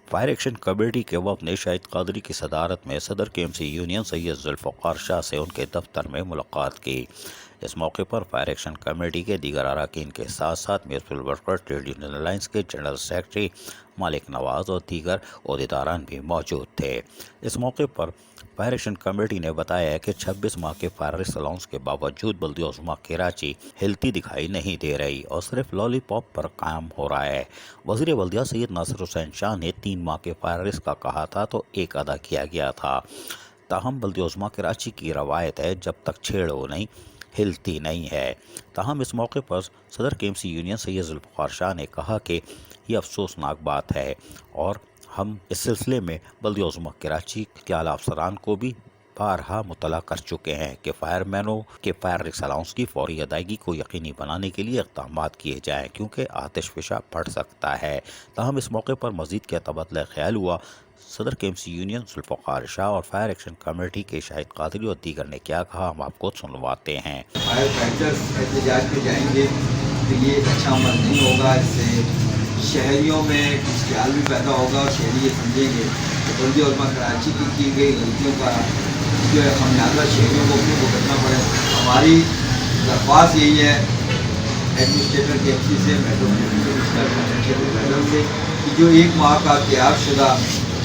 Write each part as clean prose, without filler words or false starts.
Fire action committee के वफद ने शाहिद कादरी की सदारत में सदर KMC यूनियन सैयद जुल्फ़िकार शाह से उनके दफ्तर में मुलाकात की। इस मौके पर फायर एक्शन कमेटी के दीगर अरकान के साथ साथ municipal worker trade union alliance के जनरल सेक्रेटरी मालिक नवाज और दीगर ओहदेदारान भी मौजूद थे। इस मौके पर फायर एक्शन कमेटी ने बताया है कि 26 माह के फायर अलाउंस के बावजूद बल्दिया उज़्मा कराची हिलती दिखाई नहीं दे रही और सिर्फ लॉलीपॉप पर कायम हो रहा है। वज़ीर बल्दिया सैयद नासिर हुसैन शाह ने 3 माह के फायर का कहा था तो 1 अदा किया गया था। ताहम बल्दिया उज़्मा कराची की रवायत है जब तक छेड़ो नहीं हिलती नहीं है। ताहम इस मौके पर सदर KMC यूनियन सैयद जुल्फ़िकार शाह ने कहा कि ये अफसोसनाक बात है और हम इस सिलसिले में बल्दिया उज़्मा कराची के आला अफसरान को भी बारहा मुतला कर चुके हैं कि फायरमैनों के फायर अलाउंस की फौरी अदायगी को यकीनी बनाने के लिए इक़दाम किए जाएँ क्योंकि आतिश फिशा बढ़ सकता है। ताहम इस मौके पर मज़ीद क्या तबादला ख्याल हुआ, सदर KMC यूनियन जुल्फ़िकार शाह और फायर एक्शन कमेटी के शाहिद कादरी और दीगर ने क्या कहा, हम आपको सुनवाते हैं। फायर फाइटर्स एहतजाज पे जाएंगे तो ये अच्छा अमल नहीं होगा, इससे शहरियों में कुछ ख्याल भी पैदा होगा और शहरी ये समझेंगे कि बल्दिया उज़्मा कराची की गई गलतियों का जो है खमियाजा शहरियों को अपने भुगतना पड़े। हमारी दरख्वास्त यही है एडमिनिस्ट्रेटर KMC से, मेट्रोपॉलिटन मैडम से कि जो 1 माह का तैयार शुदा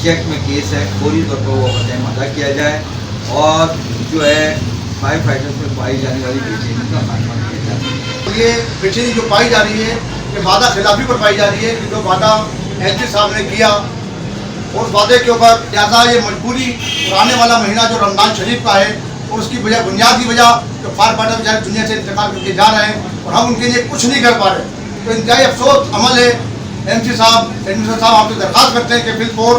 चेक में केस है फौरी तौर पर वो वतन अदा किया जाए और जो है फायर फाइटर्स में पाई जाने वाली बेचैनी का खात्मा किया जाए। ये बेचैनी जो पाई जा रही है ये वादा खिलाफी पर पाई जा रही है कि जो वादा एसपी साहब ने किया और उस वादे के ऊपर लिहाजा ये मजबूरी और आने वाला महीना जो रमज़ान शरीफ का है और उसकी वजह बुनियादी वजह जो फायर फाइटर बेचारे दुनिया से इंतकाल करके जा रहे हैं और हम उनके लिए कुछ नहीं कर पा रहे, तो इंतहाई अफसोस अमल है। MC साहब एडमिनिस्ट्रेटर साहब आपसे दरख्वास्त करते हैं कि बिलफोर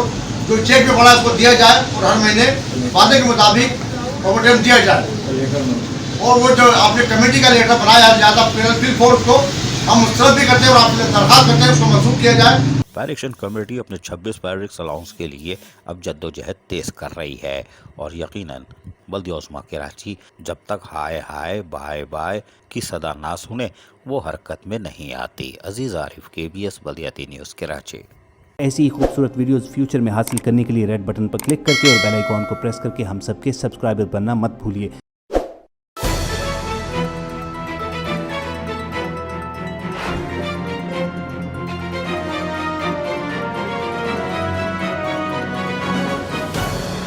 जो चेक पे पड़ा है उसको दिया जाए और हर महीने वादे के मुताबिक ओवरटाइम दिया जाए और वो जो आपने कमेटी का लेटर बनाया है लिहाजा बिलफोर को हम मुस्तरद भी करते हैं और आपसे दरख्वास्त करते हैं उसको मनसूख किया जाए। फायर एक्शन कमेटी अपने 26 फायर अलाउंस के लिए अब जद्दोजहद तेज कर रही है और यकीनन बल्दिया उज़्मा कराची जब तक हाय हाय बाय बाय की सदा ना सुने वो हरकत में नहीं आती। अजीज आरिफ, KBS बल्दियाती न्यूज़ कराची। ऐसी ही खूबसूरत वीडियोस फ्यूचर में हासिल करने के लिए रेड बटन पर क्लिक करके और बेल आइकॉन को प्रेस करके हम सबके सब्सक्राइबर बनना मत भूलिए।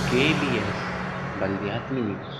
KBS बल्दियाती न्यूज़।